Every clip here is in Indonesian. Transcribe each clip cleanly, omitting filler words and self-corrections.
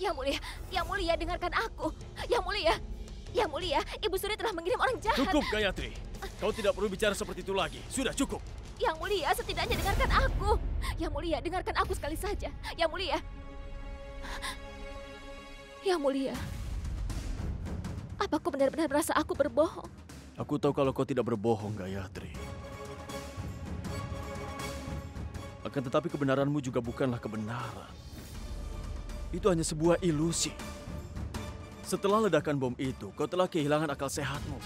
Yang Mulia, dengarkan aku. Yang Mulia, Ibu Suri telah mengirim orang jahat. Cukup, Gayatri. Kau tidak perlu bicara seperti itu lagi. Sudah cukup. Yang Mulia, setidaknya dengarkan aku. Yang Mulia, dengarkan aku sekali saja. Yang Mulia. Yang Mulia. Apa kau benar-benar merasa aku berbohong? Aku tahu kalau kau tidak berbohong, Gayatri. Akan tetapi kebenaranmu juga bukanlah kebenaran. Itu hanya sebuah ilusi. Setelah ledakan bom itu, kau telah kehilangan akal sehatmu.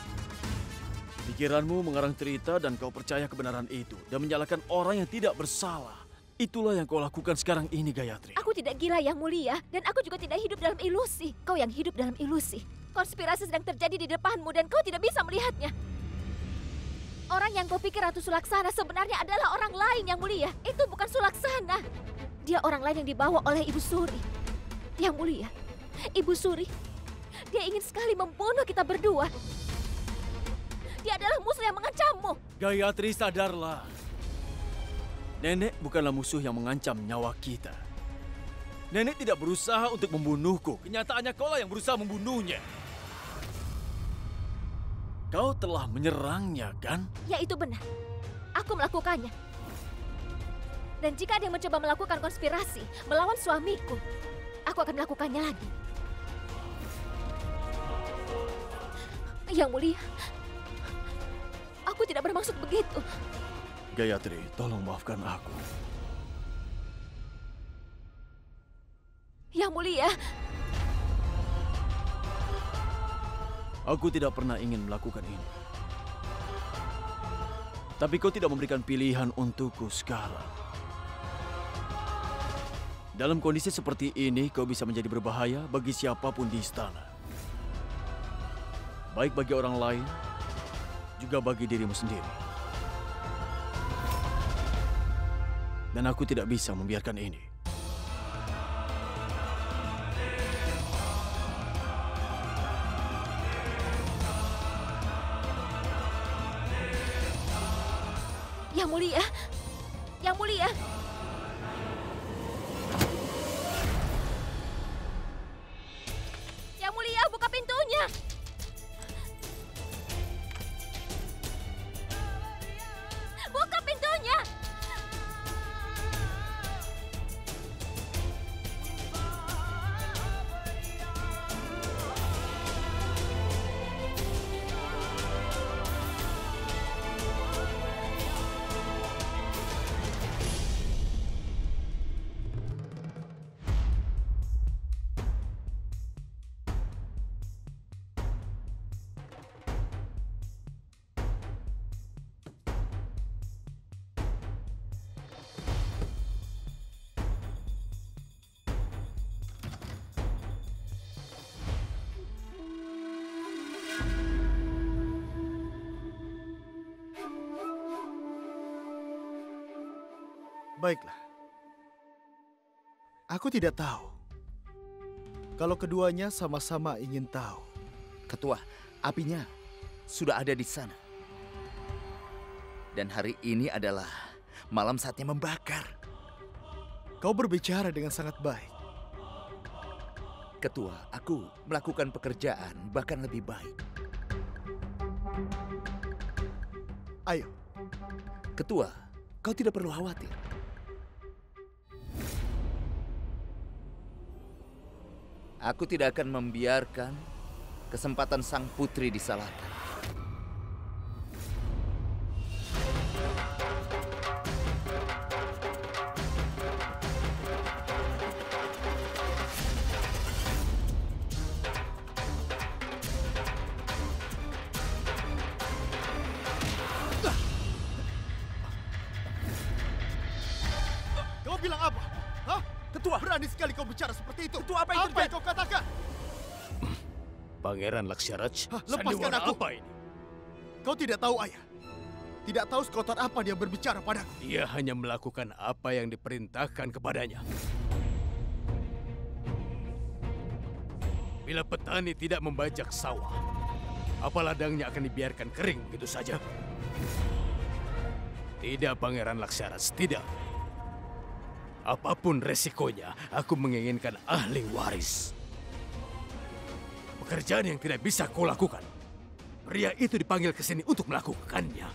Pikiranmu mengarang cerita dan kau percaya kebenaran itu dan menyalahkan orang yang tidak bersalah. Itulah yang kau lakukan sekarang ini, Gayatri. Aku tidak gila, Yang Mulia, dan aku juga tidak hidup dalam ilusi. Kau yang hidup dalam ilusi. Konspirasi sedang terjadi di depanmu dan kau tidak bisa melihatnya. Orang yang kau pikir Ratu Sulaksana sebenarnya adalah orang lain, Yang Mulia. Itu bukan Sulaksana. Dia orang lain yang dibawa oleh Ibu Suri. Yang Mulia, Ibu Suri, dia ingin sekali membunuh kita berdua. Dia adalah musuh yang mengancammu. Gayatri, sadarlah. Nenek bukanlah musuh yang mengancam nyawa kita. Nenek tidak berusaha untuk membunuhku. Kenyataannya kaulah yang berusaha membunuhnya. Kau telah menyerangnya, kan? Ya, itu benar. Aku melakukannya. Dan jika ada yang mencoba melakukan konspirasi melawan suamiku, aku akan melakukannya lagi. Yang Mulia, aku tidak bermaksud begitu. Gayatri, tolong maafkan aku. Yang Mulia. Aku tidak pernah ingin melakukan ini. Tapi kau tidak memberikan pilihan untukku sekarang. Dalam kondisi seperti ini, kau bisa menjadi berbahaya bagi siapapun di istana. Baik bagi orang lain, juga bagi dirimu sendiri. Dan aku tidak bisa membiarkan ini. Yang Mulia. Yang Mulia. Yang Mulia, buka pintunya. Buka pintunya. Baiklah. Aku tidak tahu. Kalau keduanya sama-sama ingin tahu. Ketua, apinya sudah ada di sana. Dan hari ini adalah malam saatnya membakar. Kau berbicara dengan sangat baik. Ketua, aku melakukan pekerjaan bahkan lebih baik. Ayo. Ketua, kau tidak perlu khawatir. Aku tidak akan membiarkan kesempatan sang putri disalahkan. Kau bilang apa? Hah? Ketua! Berani sekali kau bicara seperti itu. Ketua, apa yang terjadi? kau katakan? Pangeran Laksyaraj, Hah, lepaskan sandiwara aku. apa ini? Kau tidak tahu, Ayah. Tidak tahu sekotor apa dia berbicara padaku. Dia hanya melakukan apa yang diperintahkan kepadanya. Bila petani tidak membajak sawah, apa ladangnya akan dibiarkan kering begitu saja? Tidak, Pangeran Laksyaraj, tidak. Apapun resikonya, aku menginginkan ahli waris. Pekerjaan yang tidak bisa kau lakukan. Pria itu dipanggil ke sini untuk melakukannya.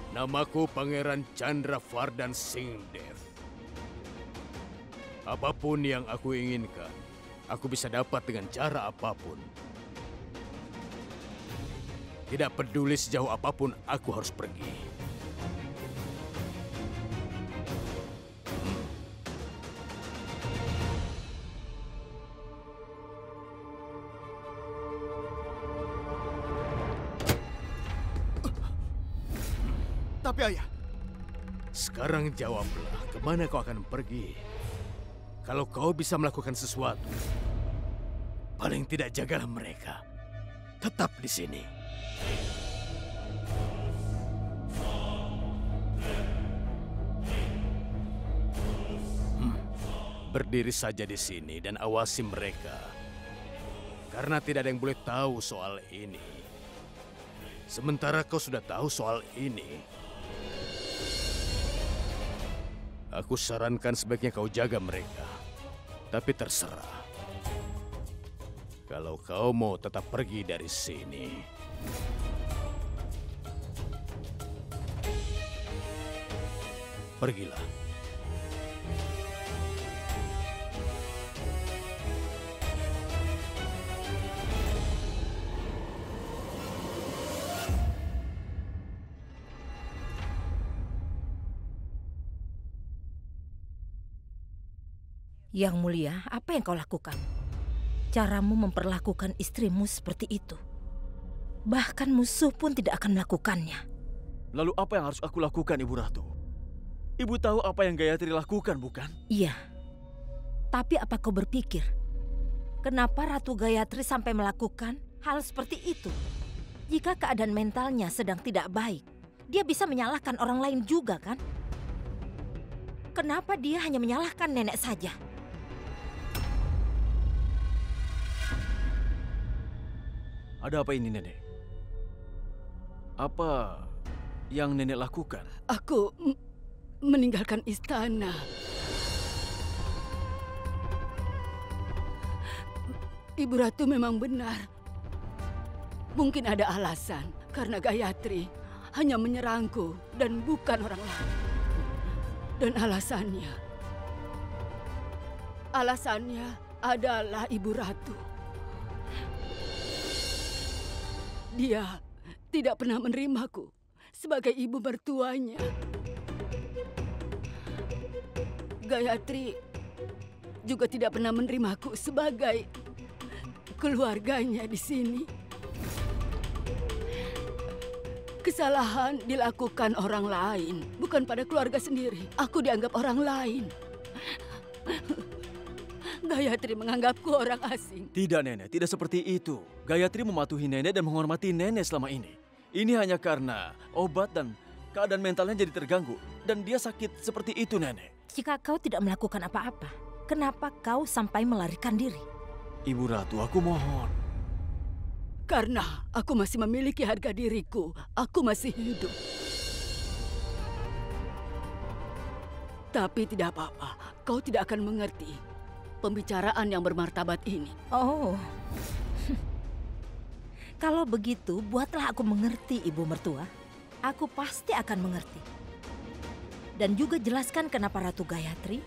Namaku Pangeran Chandra Vardhan Singdev. Apapun yang aku inginkan, aku bisa dapat dengan cara apapun. Tidak peduli sejauh apapun aku harus pergi. Tapi ayah, Sekarang jawablah, kemana kau akan pergi? Kalau kau bisa melakukan sesuatu, paling tidak jagalah mereka. Tetap di sini. Berdiri saja di sini dan awasi mereka. Karena tidak ada yang boleh tahu soal ini. Sementara kau sudah tahu soal ini, aku sarankan sebaiknya kau jaga mereka. Tapi terserah. Kalau kau mau tetap pergi dari sini, pergilah. Yang Mulia, apa yang kau lakukan? Caramu memperlakukan istrimu seperti itu. Bahkan musuh pun tidak akan melakukannya. Lalu apa yang harus aku lakukan, Ibu Ratu? Ibu tahu apa yang Gayatri lakukan, bukan? Iya. Tapi apa kau berpikir, kenapa Ratu Gayatri sampai melakukan hal seperti itu? Jika keadaan mentalnya sedang tidak baik, dia bisa menyalahkan orang lain juga, kan? Kenapa dia hanya menyalahkan nenek saja? Ada apa ini, Nenek? Apa yang Nenek lakukan? Aku meninggalkan istana. Ibu Ratu memang benar. Mungkin ada alasan karena Gayatri hanya menyerangku dan bukan orang lain. Dan alasannya adalah Ibu Ratu. Dia tidak pernah menerimaku sebagai ibu mertuanya. Gayatri juga tidak pernah menerimaku sebagai keluarganya di sini. Kesalahan dilakukan orang lain, bukan pada keluarga sendiri. Aku dianggap orang lain. Gayatri menganggapku orang asing. Tidak, Nenek. Tidak seperti itu. Gayatri mematuhi Nenek dan menghormati Nenek selama ini. Ini hanya karena obat dan keadaan mentalnya jadi terganggu. Dan dia sakit seperti itu, Nenek. Jika kau tidak melakukan apa-apa, kenapa kau sampai melarikan diri? Ibu Ratu, aku mohon. Karena aku masih memiliki harga diriku. Aku masih hidup. Tapi tidak apa-apa. Kau tidak akan mengerti pembicaraan yang bermartabat ini. Oh. Kalau begitu, buatlah aku mengerti, Ibu Mertua. Aku pasti akan mengerti. Dan juga jelaskan kenapa Ratu Gayatri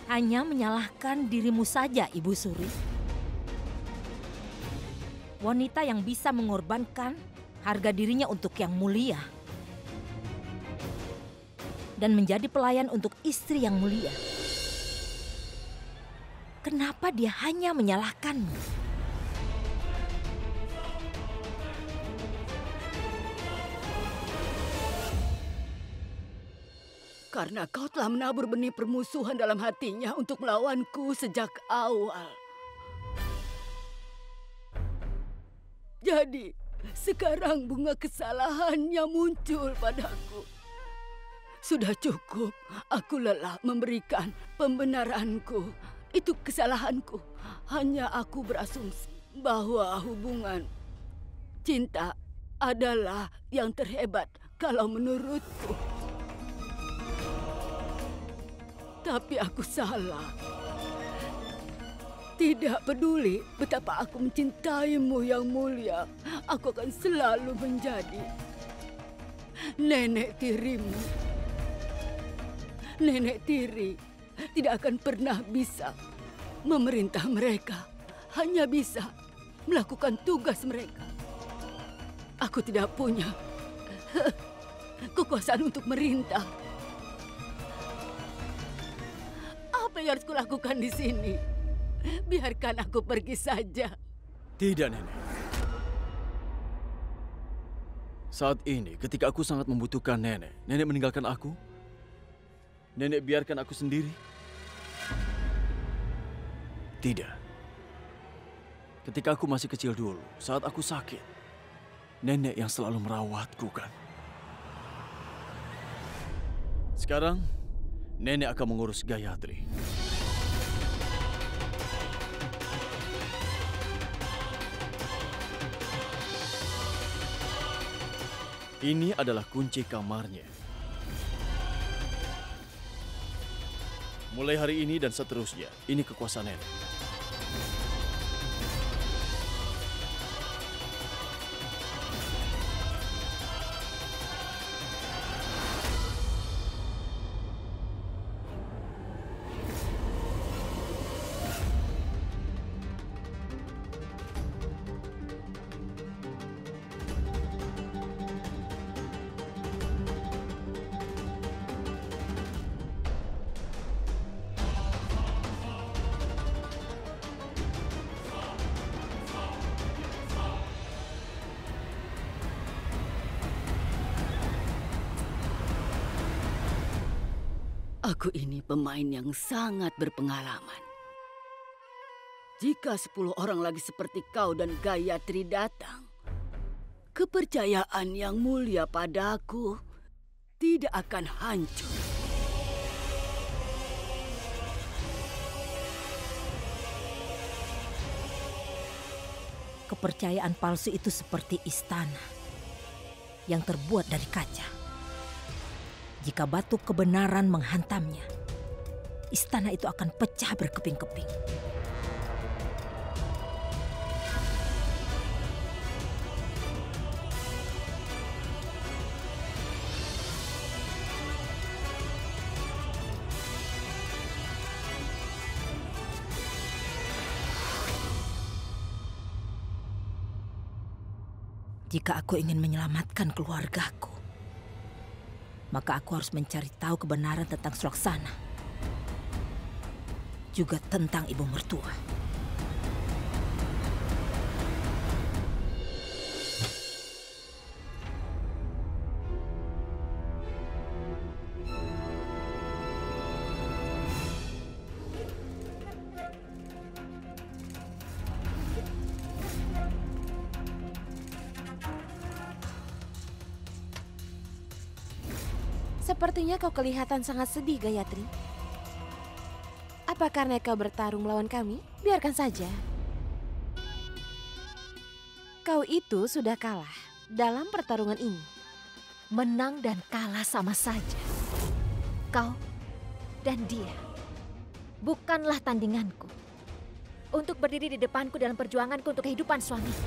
hanya menyalahkan dirimu saja, Ibu Suri. Wanita yang bisa mengorbankan harga dirinya untuk yang mulia. Dan menjadi pelayan untuk istri yang mulia. Kenapa dia hanya menyalahkanmu? Karena kau telah menabur benih permusuhan dalam hatinya untuk melawanku sejak awal. Jadi, sekarang bunga kesalahannya muncul padaku. Sudah cukup, aku lelah memberikan pembenaranku. Itu kesalahanku. Hanya aku berasumsi bahwa hubungan cinta adalah yang terhebat kalau menurutku. Tapi aku salah. Tidak peduli betapa aku mencintaimu yang mulia, aku akan selalu menjadi nenek tirimu. Nenek tiri tidak akan pernah bisa memerintah mereka, hanya bisa melakukan tugas mereka. Aku tidak punya kekuasaan untuk merintah. Apa yang harus kulakukan di sini? Biarkan aku pergi saja. Tidak, Nenek. Saat ini, ketika aku sangat membutuhkan Nenek, Nenek meninggalkan aku? Nenek biarkan aku sendiri? Tidak. Ketika aku masih kecil dulu, saat aku sakit, Nenek yang selalu merawatku, kan? Sekarang, Nenek akan mengurus Gayatri. Ini adalah kunci kamarnya. Mulai hari ini dan seterusnya, ini kekuasaan Nenek. Aku ini pemain yang sangat berpengalaman. Jika 10 orang lagi seperti kau dan Gayatri datang, kepercayaan yang mulia padaku tidak akan hancur. Kepercayaan palsu itu seperti istana yang terbuat dari kaca. Jika batu kebenaran menghantamnya, istana itu akan pecah berkeping-keping. Jika aku ingin menyelamatkan keluargaku, maka aku harus mencari tahu kebenaran tentang Sulaksana. Juga tentang ibu mertua. Sepertinya kau kelihatan sangat sedih, Gayatri. Apa karena kau bertarung melawan kami? Biarkan saja. Kau itu sudah kalah dalam pertarungan ini. Menang dan kalah sama saja. Kau dan dia bukanlah tandinganku untuk berdiri di depanku dalam perjuanganku untuk kehidupan suamiku.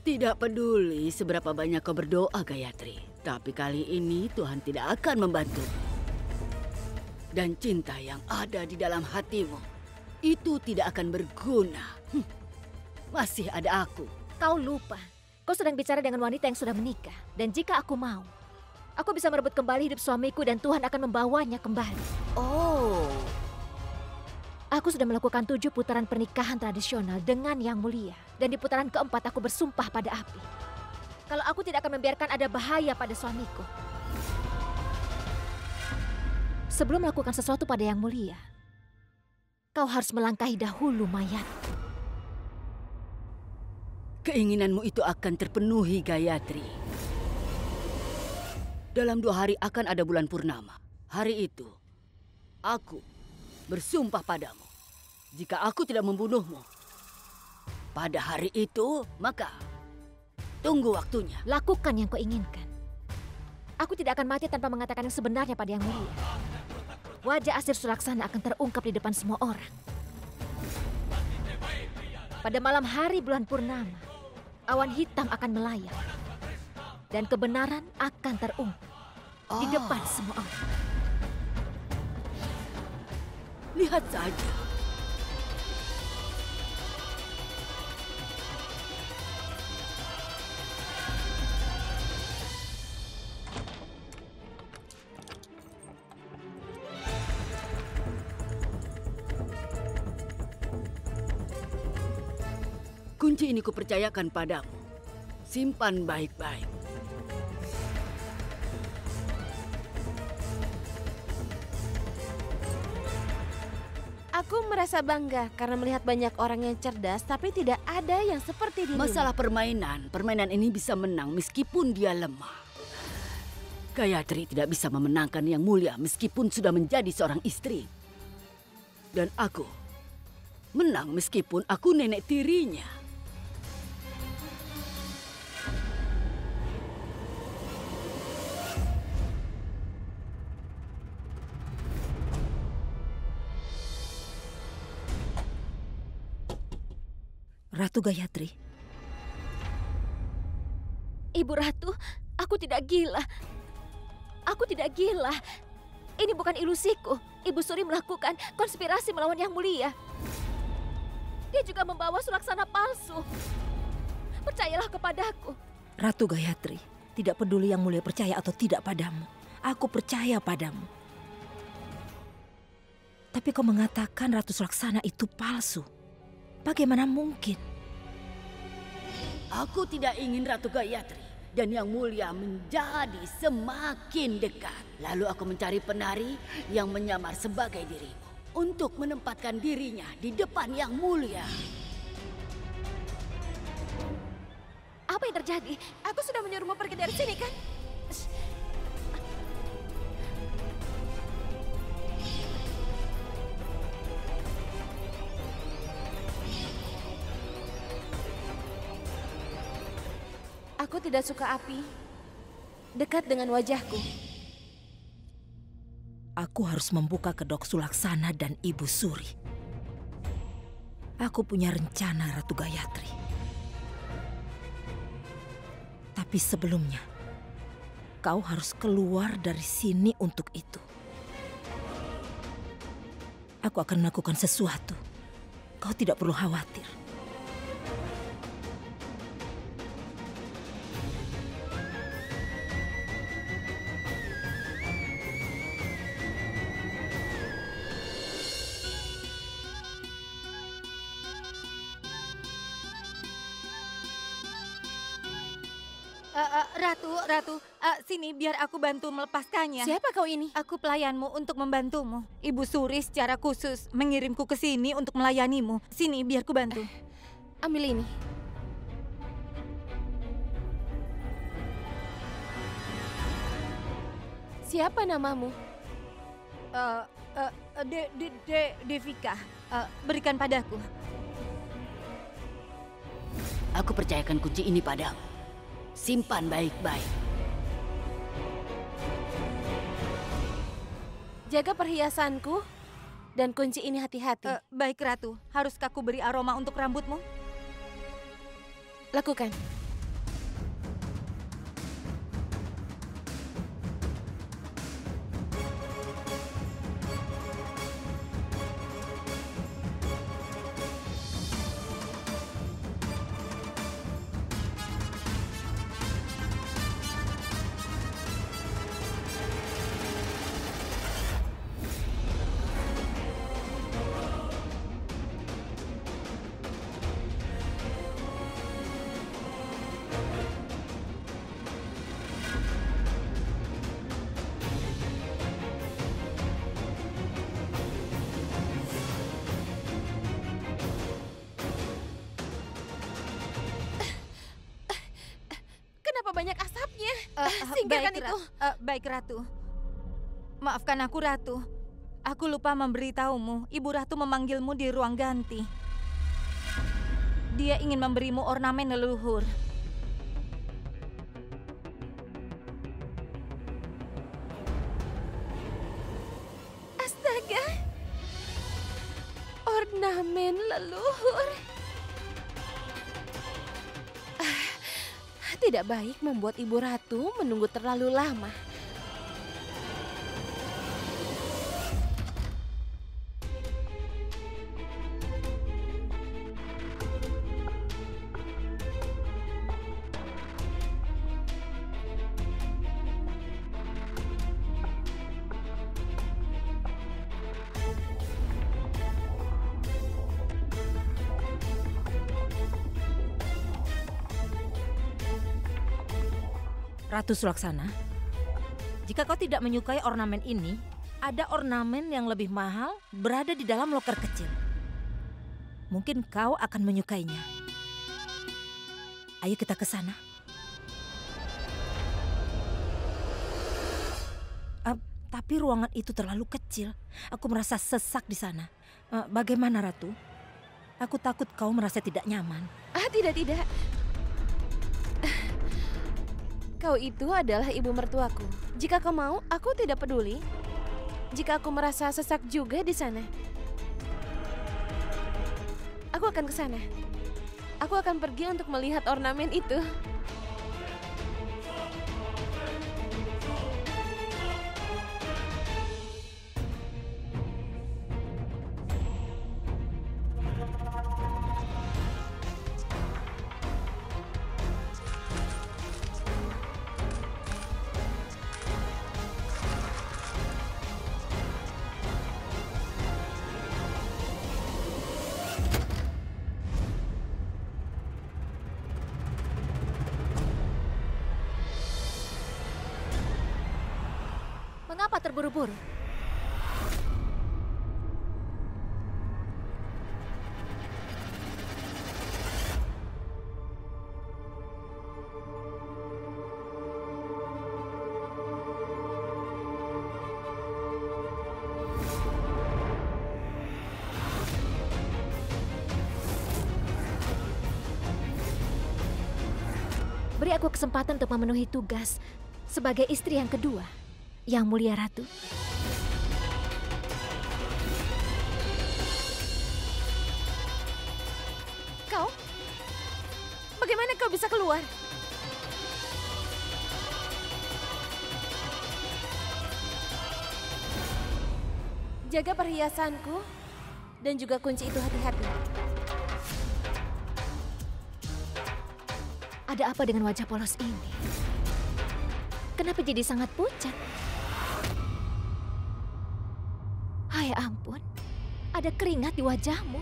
Tidak peduli seberapa banyak kau berdoa, Gayatri. Tapi kali ini Tuhan tidak akan membantu. Dan cinta yang ada di dalam hatimu, itu tidak akan berguna. Masih ada aku. Kau lupa, kau sedang bicara dengan wanita yang sudah menikah. Dan jika aku mau, aku bisa merebut kembali hidup suamiku dan Tuhan akan membawanya kembali. Oh. Aku sudah melakukan 7 putaran pernikahan tradisional dengan Yang Mulia. Dan di putaran keempat aku bersumpah pada api. Kalau aku tidak akan membiarkan ada bahaya pada suamiku. Sebelum melakukan sesuatu pada Yang Mulia, kau harus melangkahi dahulu mayatku. Keinginanmu itu akan terpenuhi, Gayatri. Dalam 2 hari akan ada bulan purnama. Hari itu, aku bersumpah padamu. Jika aku tidak membunuhmu, pada hari itu, maka tunggu waktunya. Lakukan yang kau inginkan. Aku tidak akan mati tanpa mengatakan yang sebenarnya pada Yang Mulia. Wajah Asir Sulaksana akan terungkap di depan semua orang. Pada malam hari bulan purnama, awan hitam akan melayang. Dan kebenaran akan terungkap di depan semua orang. Lihat saja. Kunci ini kupercayakan padamu. Simpan baik-baik. Aku merasa bangga karena melihat banyak orang yang cerdas, tapi tidak ada yang seperti dirimu. Masalah permainan ini bisa menang meskipun dia lemah. Gayatri tidak bisa memenangkan Yang Mulia meskipun sudah menjadi seorang istri. Dan aku menang meskipun aku nenek tirinya. Ratu Gayatri. Ibu Ratu, aku tidak gila. Aku tidak gila. Ini bukan ilusiku. Ibu Suri melakukan konspirasi melawan Yang Mulia. Dia juga membawa Sulaksana palsu. Percayalah kepadaku. Ratu Gayatri, tidak peduli Yang Mulia percaya atau tidak padamu. Aku percaya padamu. Tapi kau mengatakan Ratu Sulaksana itu palsu. Bagaimana mungkin? Aku tidak ingin Ratu Gayatri dan Yang Mulia menjadi semakin dekat. Lalu aku mencari penari yang menyamar sebagai dirimu untuk menempatkan dirinya di depan Yang Mulia. Apa yang terjadi? Aku sudah menyuruhmu pergi dari sini, kan? Aku tidak suka api dekat dengan wajahku. Aku harus membuka kedok Sulaksana dan Ibu Suri. Aku punya rencana, Ratu Gayatri. Tapi sebelumnya, kau harus keluar dari sini untuk itu. Aku akan melakukan sesuatu. Kau tidak perlu khawatir. Ratu, sini biar aku bantu melepaskannya. Siapa kau ini? Aku pelayanmu untuk membantumu. Ibu Suri secara khusus mengirimku ke sini untuk melayanimu. Sini biar ku bantu. Ambil ini. Siapa namamu? Devika. Berikan padaku. Aku percayakan kunci ini padamu. Simpan baik-baik. Jaga perhiasanku dan kunci ini hati-hati. Baik, Ratu. Haruskah ku beri aroma untuk rambutmu? Lakukan. Banyak asapnya. Singkirkan itu. Baik, Ratu. Maafkan aku, Ratu. Aku lupa memberitahumu. Ibu Ratu memanggilmu di ruang ganti. Dia ingin memberimu ornamen leluhur. Astaga! Ornamen leluhur. Tidak baik membuat Ibu Ratu menunggu terlalu lama. Ratu Sulaksana, jika kau tidak menyukai ornamen ini, ada ornamen yang lebih mahal berada di dalam loker kecil. Mungkin kau akan menyukainya. Ayo kita ke sana. Tapi ruangan itu terlalu kecil. Aku merasa sesak di sana. Bagaimana, Ratu? Aku takut kau merasa tidak nyaman. Tidak. Kau itu adalah ibu mertuaku. Jika kau mau, aku tidak peduli. Jika aku merasa sesak juga di sana, aku akan ke sana. Aku akan pergi untuk melihat ornamen itu. Mengapa terburu-buru? Beri aku kesempatan untuk memenuhi tugas sebagai istri yang kedua. Yang Mulia Ratu. Kau? Bagaimana kau bisa keluar? Jaga perhiasanku dan juga kunci itu hati-hati. Ada apa dengan wajah polos ini? Kenapa jadi sangat pucat? Hai ampun, ada keringat di wajahmu.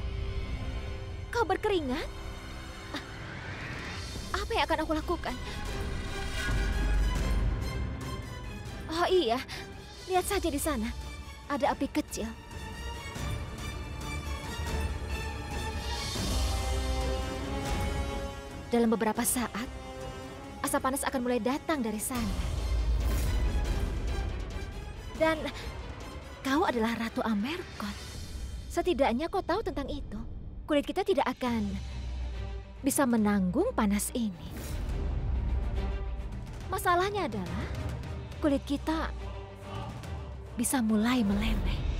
Kau berkeringat? Apa yang akan aku lakukan? Oh iya, lihat saja di sana. Ada api kecil. Dalam beberapa saat, asap panas akan mulai datang dari sana. Dan kau adalah Ratu Amerkot. Setidaknya kau tahu tentang itu. Kulit kita tidak akan bisa menanggung panas ini. Masalahnya adalah kulit kita bisa mulai meleleh.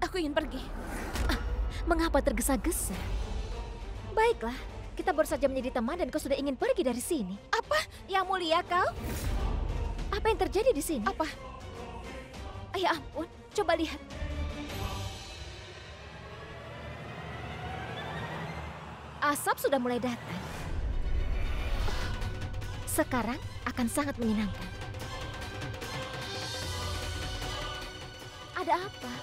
Aku ingin pergi. Mengapa tergesa-gesa? Baiklah, kita baru saja menjadi teman dan kau sudah ingin pergi dari sini. Apa? Yang Mulia kau? Apa yang terjadi di sini? Apa? Ya ampun, coba lihat. Asap sudah mulai datang. Sekarang akan sangat menyenangkan. Ada apa?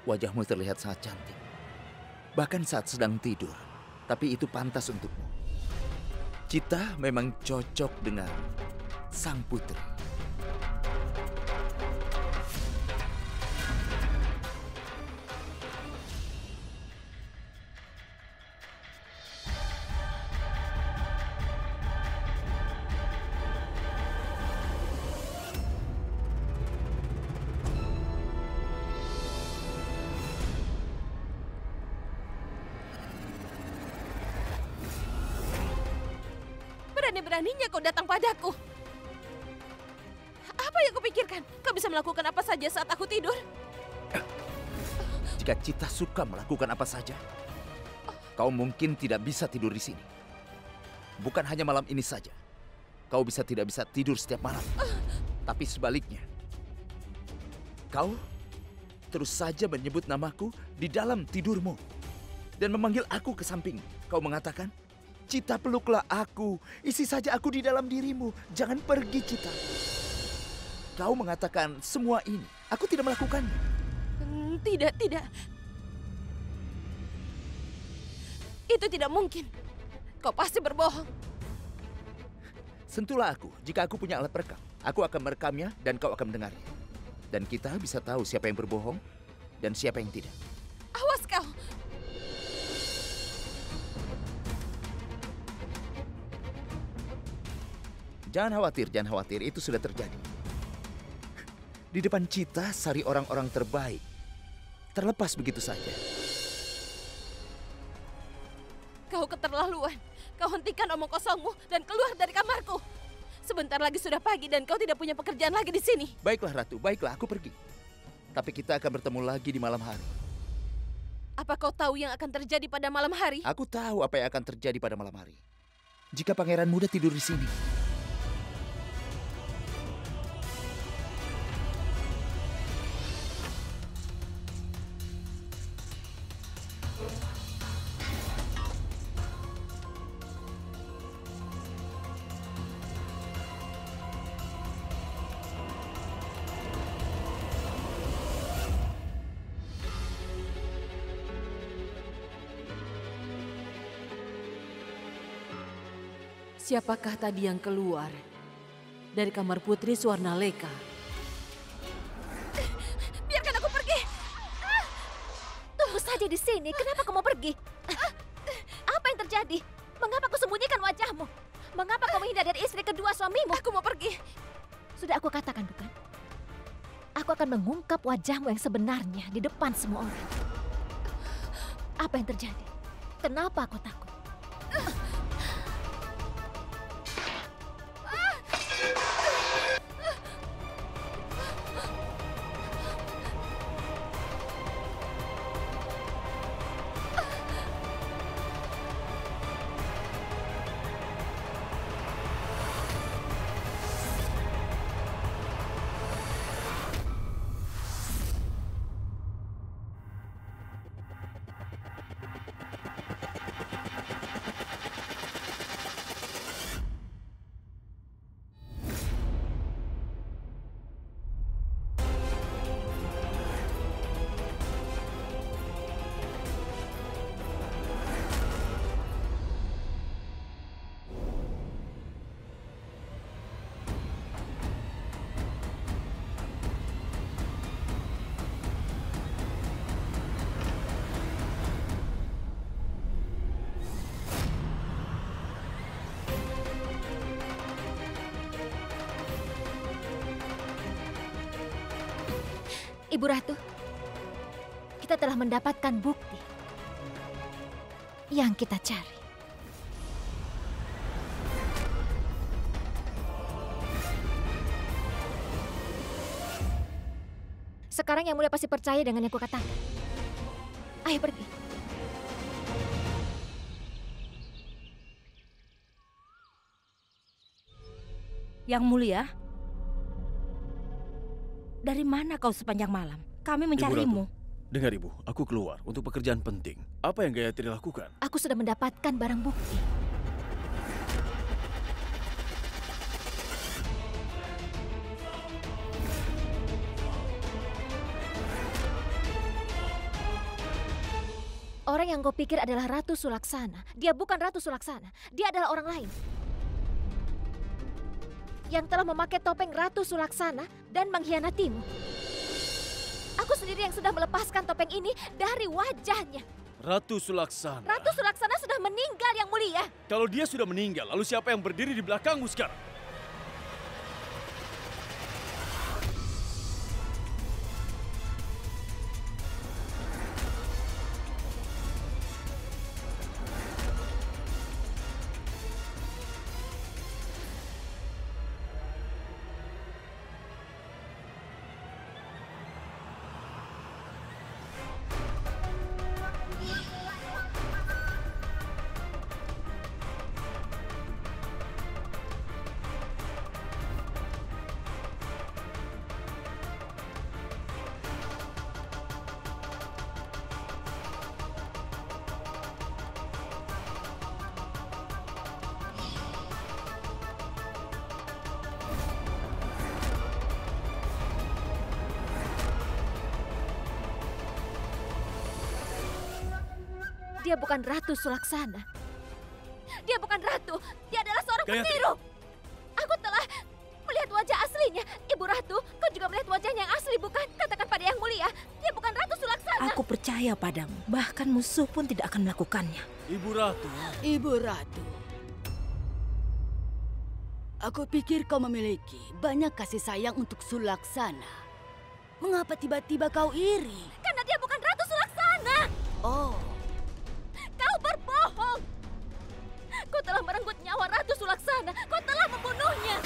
Wajahmu terlihat sangat cantik. Bahkan saat sedang tidur. Tapi itu pantas untukmu. Cita memang cocok dengan sang putri. Berani-beraninya kau datang padaku. Apa yang kau pikirkan? Kau bisa melakukan apa saja saat aku tidur? Jika Cita suka melakukan apa saja, kau mungkin tidak bisa tidur di sini. Bukan hanya malam ini saja. Kau tidak bisa tidur setiap malam. Tapi sebaliknya, kau terus saja menyebut namaku di dalam tidurmu. Dan memanggil aku ke samping. Kau mengatakan, Cita, peluklah aku. Isi saja aku di dalam dirimu. Jangan pergi, Cita. Kau mengatakan semua ini. Aku tidak melakukannya. Tidak. Itu tidak mungkin. Kau pasti berbohong. Sentuhlah aku. Jika aku punya alat perekam, aku akan merekamnya dan kau akan mendengarnya. Dan kita bisa tahu siapa yang berbohong dan siapa yang tidak. Awas kau. Jangan khawatir, itu sudah terjadi. Di depan Cita, Sari orang-orang terbaik. Terlepas begitu saja. Kau keterlaluan. Kau hentikan omong kosongmu dan keluar dari kamarku. Sebentar lagi sudah pagi dan kau tidak punya pekerjaan lagi di sini. Baiklah Ratu, baiklah aku pergi. Tapi kita akan bertemu lagi di malam hari. Apa kau tahu yang akan terjadi pada malam hari? Aku tahu apa yang akan terjadi pada malam hari. Jika Pangeran Muda tidur di sini. Siapakah tadi yang keluar dari kamar Putri Swarnaleka? Biarkan aku pergi. Tunggu saja di sini. Kenapa kau mau pergi? Apa yang terjadi? Mengapa kau sembunyikan wajahmu? Mengapa kau menghindar dari istri kedua suamimu? Aku mau pergi. Sudah aku katakan, bukan? Aku akan mengungkap wajahmu yang sebenarnya di depan semua orang. Apa yang terjadi? Kenapa kau takut? Ibu Ratu, kita telah mendapatkan bukti yang kita cari. Sekarang yang mulia pasti percaya dengan yang kukatakan. Ayo pergi. Yang mulia, dari mana kau sepanjang malam? Kami mencarimu. Dengar Ibu, aku keluar untuk pekerjaan penting. Apa yang Gayatri lakukan? Aku sudah mendapatkan barang bukti. Orang yang kau pikir adalah Ratu Sulaksana, dia bukan Ratu Sulaksana. Dia adalah orang lain. Yang telah memakai topeng Ratu Sulaksana dan mengkhianatimu. Aku sendiri yang sudah melepaskan topeng ini dari wajahnya. Ratu Sulaksana. Ratu Sulaksana sudah meninggal, Yang Mulia. Kalau dia sudah meninggal, lalu siapa yang berdiri di belakangmu sekarang? Dia bukan Ratu Sulaksana. Dia bukan ratu. Dia adalah seorang Gayatri. peniru. Aku telah melihat wajah aslinya. Ibu Ratu, kau juga melihat wajahnya yang asli, bukan? Katakan pada Yang Mulia, dia bukan Ratu Sulaksana. Aku percaya padamu. Bahkan musuh pun tidak akan melakukannya. Ibu Ratu. Ibu Ratu. Aku pikir kau memiliki banyak kasih sayang untuk Sulaksana. Mengapa tiba-tiba kau iri? Karena dia bukan Ratu Sulaksana. Oh, Kau berbohong. Kau telah merenggut nyawa Ratu Sulaksana. Kau telah membunuhnya.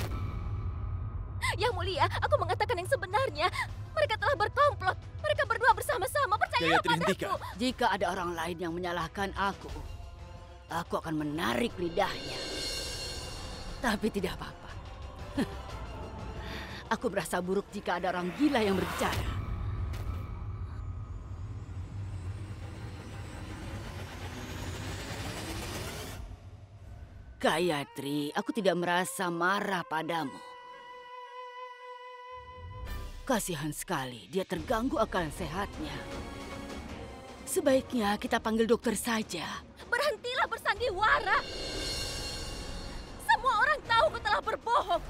Yang Mulia, aku mengatakan yang sebenarnya. Mereka telah berkomplot. Mereka berdua bersama-sama. Percayalah Gayatri, hentikan. padaku. jika ada orang lain yang menyalahkan aku akan menarik lidahnya. Tapi tidak apa-apa. Aku merasa buruk jika ada orang gila yang berbicara. Gayatri, aku tidak merasa marah padamu. Kasihan sekali, dia terganggu akal sehatnya. Sebaiknya kita panggil dokter saja. Berhentilah bersandiwara. Semua orang tahu kau telah berbohong.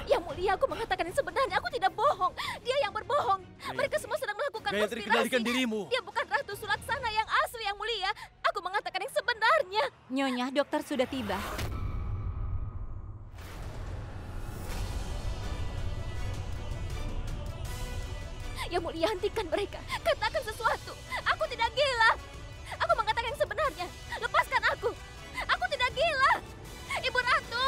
Yang Mulia, aku mengatakan yang sebenarnya. Aku tidak bohong. Dia yang berbohong. Mereka semua sedang melakukan Gayatri, konspirasi. kendalikan dirimu. Dia bukan Ratu Sulaksana yang asli, Yang Mulia. Aku mengatakan yang sebenarnya. Nyonya, dokter sudah tiba. Yang Mulia, hentikan mereka. Katakan sesuatu. Aku tidak gila. Aku mengatakan yang sebenarnya. Lepaskan aku. Aku tidak gila. Ibu Ratu.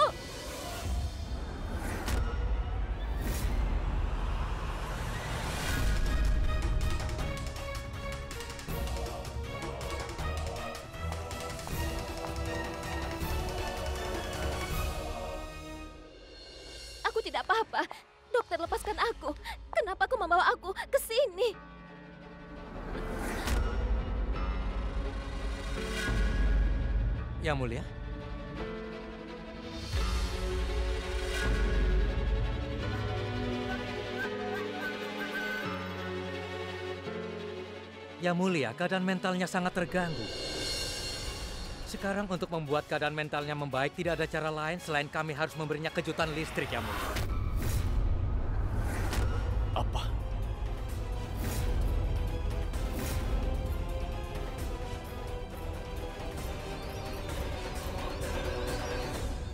Aku tidak apa-apa. Dokter, lepaskan aku. Kenapa kau membawa aku ke sini? Yang Mulia. Yang Mulia, keadaan mentalnya sangat terganggu. Sekarang untuk membuat keadaan mentalnya membaik, tidak ada cara lain selain kami harus memberinya kejutan listrik, Yang Mulia. Apa?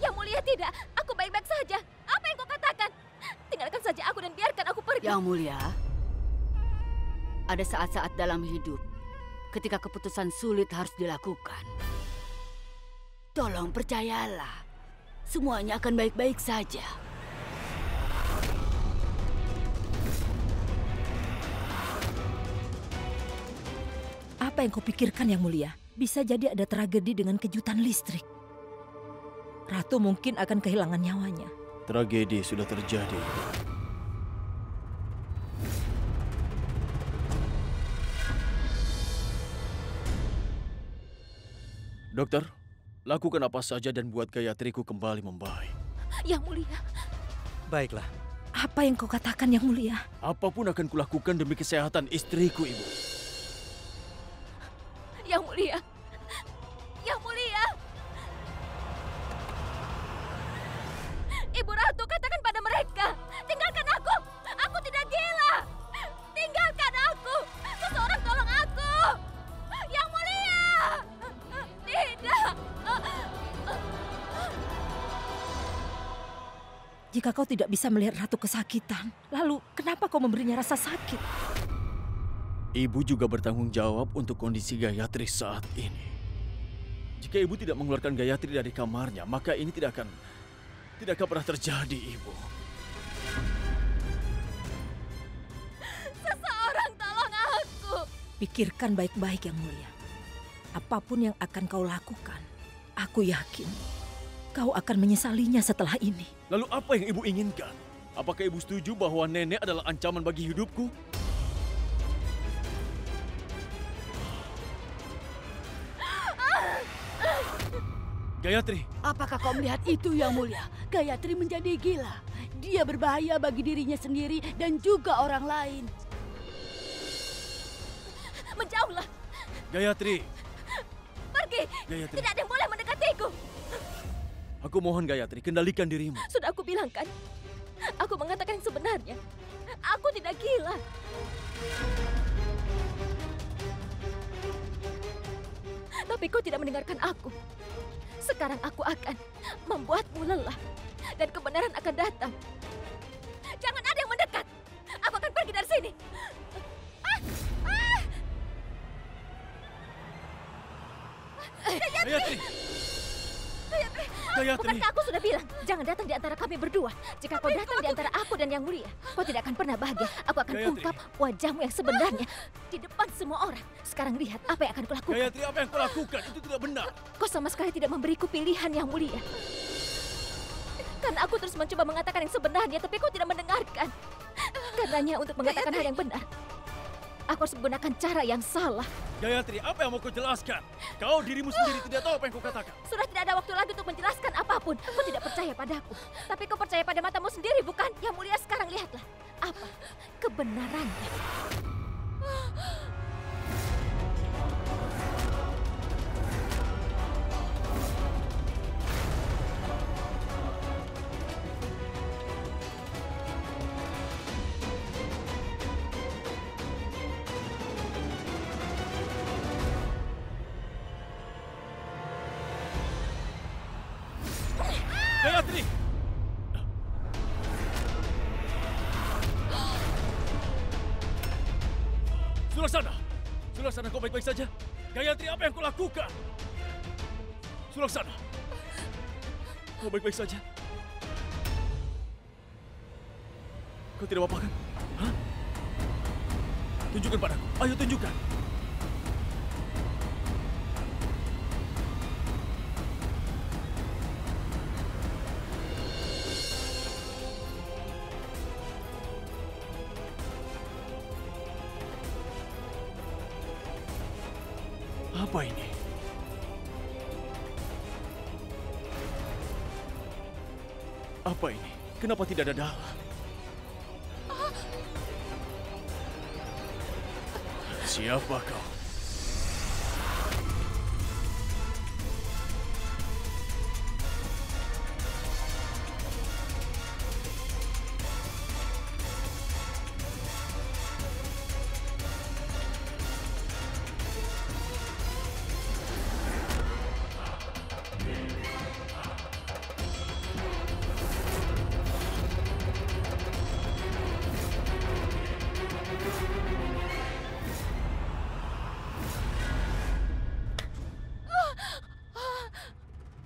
Yang Mulia, tidak. Aku baik-baik saja. Apa yang kau katakan? Tinggalkan saja aku dan biarkan aku pergi. Yang Mulia, ada saat-saat dalam hidup ketika keputusan sulit harus dilakukan. Tolong percayalah, semuanya akan baik-baik saja. Apa yang kau pikirkan, Yang Mulia? Bisa jadi ada tragedi dengan kejutan listrik. Ratu mungkin akan kehilangan nyawanya. Tragedi sudah terjadi. Dokter, lakukan apa saja dan buat Gayatriku kembali membaik. Yang Mulia, Baiklah. Apa yang kau katakan, Yang Mulia? Apapun akan kulakukan demi kesehatan istriku, Ibu. Yang Mulia. Yang Mulia. Ibu Ratu, katakan pada mereka, tinggalkan aku. Aku tidak gila. Tinggalkan aku. Seseorang tolong aku. Yang Mulia. Tidak. Jika kau tidak bisa melihat ratu kesakitan, lalu kenapa kau memberinya rasa sakit? Ibu juga bertanggung jawab untuk kondisi Gayatri saat ini. Jika ibu tidak mengeluarkan Gayatri dari kamarnya, maka ini tidak akan pernah terjadi, Ibu. Seseorang tolong aku. Pikirkan baik-baik, Yang Mulia. Apapun yang akan kau lakukan, aku yakin kau akan menyesalinya setelah ini. Lalu apa yang ibu inginkan? Apakah ibu setuju bahwa nenek adalah ancaman bagi hidupku? Gayatri. Apakah kau melihat itu, Yang Mulia? Gayatri menjadi gila. Dia berbahaya bagi dirinya sendiri dan juga orang lain. Menjauhlah. Gayatri. Pergi. Gayatri. Tidak ada yang boleh mendekatiku. Aku mohon Gayatri, kendalikan dirimu. Sudah aku bilang kan? Aku mengatakan yang sebenarnya. Aku tidak gila. Tapi kau tidak mendengarkan aku. Sekarang aku akan membuatmu lelah. Dan kebenaran akan datang. Jangan ada yang mendekat. Aku akan pergi dari sini. Gayatri. Gayatri. Bukankah aku sudah bilang, jangan datang di antara kami berdua. Jika kau datang di antara aku dan Yang Mulia, kau tidak akan pernah bahagia. Aku akan Gayatri. ungkap wajahmu yang sebenarnya di depan semua orang. Sekarang lihat apa yang akan kulakukan. Gayatri, apa yang kau lakukan? Itu tidak benar. Kau sama sekali tidak memberiku pilihan, Yang Mulia. Karena aku terus mencoba mengatakan yang sebenarnya, tapi kau tidak mendengarkan. Karenanya untuk mengatakan hal yang benar, aku harus menggunakan cara yang salah. Gayatri, apa yang mau kau jelaskan? Kau dirimu sendiri tidak tahu apa yang kau katakan. Sudah tidak ada waktu lagi untuk menjelaskan apapun. Kau tidak percaya padaku. Tapi kau percaya pada matamu sendiri, bukan? Yang Mulia, sekarang lihatlah. Apa kebenarannya? Gayatri! Sulaksana! Sulaksana, kau baik-baik saja? Gayatri, apa yang kau lakukan? Sulaksana! Kau baik-baik saja? Kau tidak apa-apa kan? Hah? Tunjukkan padaku. Ayo tunjukkan. Apa ini? Apa ini? Kenapa tidak ada darah? Siapa kau?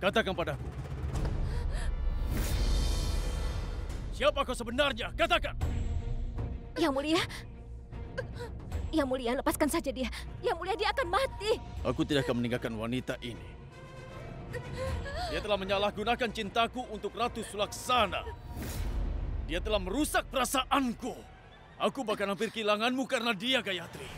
Katakan padaku. Siapa kau sebenarnya? Katakan. Yang Mulia. Yang Mulia, lepaskan saja dia. Yang Mulia, dia akan mati. Aku tidak akan meninggalkan wanita ini. Dia telah menyalahgunakan cintaku untuk Ratu Sulaksana. Dia telah merusak perasaanku. Aku bahkan hampir kehilanganmu karena dia, Gayatri.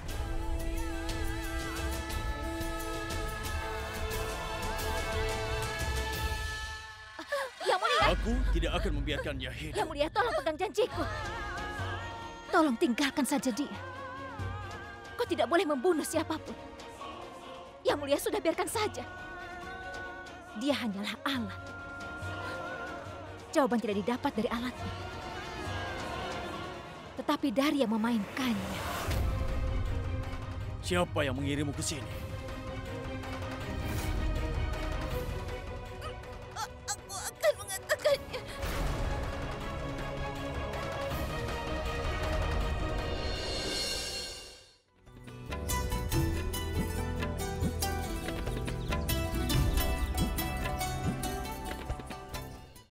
Yang Mulia. Aku tidak akan membiarkannya hidup. Yang Mulia, tolong pegang janjiku. Tolong tinggalkan saja dia. Kau tidak boleh membunuh siapapun. Yang mulia sudah, biarkan saja. Dia hanyalah alat. Jawaban tidak didapat dari alatnya, tetapi dari yang memainkannya. Siapa yang mengirimmu ke sini?